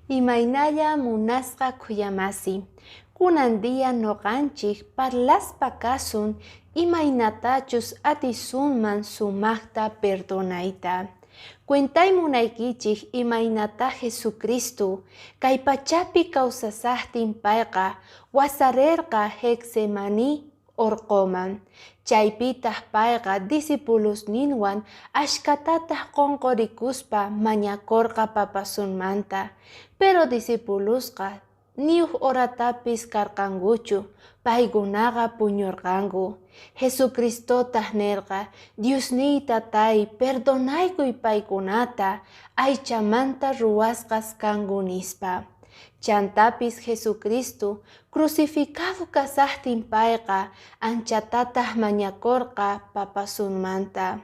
Imaynaya munasqa kuyamasi. Kunan día noqanchik parlaspa kasun imaynatachus atisunman sumaqta perdonayta. Cuentay munaykichik imaynata Jesucristo kay pachapi kawsasaqtin payqa wasarerqa Getsemaní urquman. Chaypitaq payqa discipulusninwan ashkatataq qonqorikuspa mañakurqa papasunmanta. Pero discipulusqa niuq horatapis karqankuchu, paykunaqa puñurqanku. Jesucristotaq nirqa, Diosniy Tatay perdonaykuy paykunata, aychamanta ruwasqas kanku nispa. Chantapis Jesucristo crucificado kasaqtin payqa anchatataq mañakurqa papasunmanta.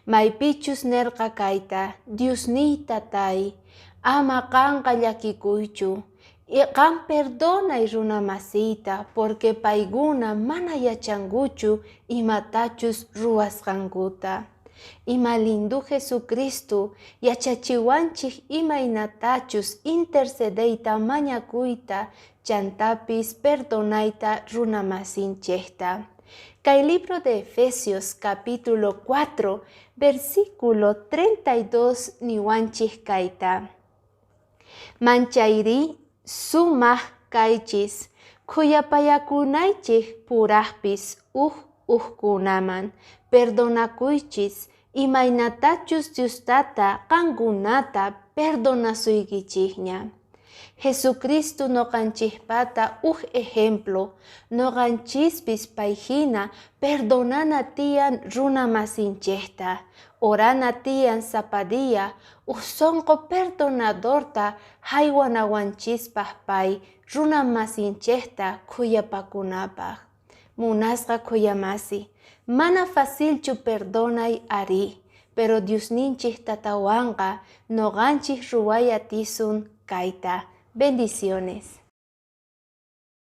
Maypichus nirqa kayta, Diosniy Tatay, ama qanqa llakikuychu, qan perdonay runa masiyta porque paykuna mana yachankuchu imatachus ruwasqankuta. Ima lindu Jesucristo yachachiwanchik imaynatachus intercedeyta mañakuyta chantapis perdonayta runa masinchikta. Kay libro de Efesios capítulo 4 versículo 32 niwanchik kayta. Manchayri sumaq kaychis kuyapayakunaychik puraqpis uhkunaman perdonakuychis imaynatachus Diostata qankunata perdonasuykichikña. Jesucristo noqanchikpata ejemplo, noqanchispis payhina perdonana tiyan runa masinchikta, orana tiyan sapadiya sonqo perdonadorta haywanawanchispaj pay runa masinchikta kuyapakunapaj. Munasqa kuyamasi, mana facilchu perdonay ari, pero Diosninchik tatawanqa noqanchik ruwayatisun kayta. Bendiciones.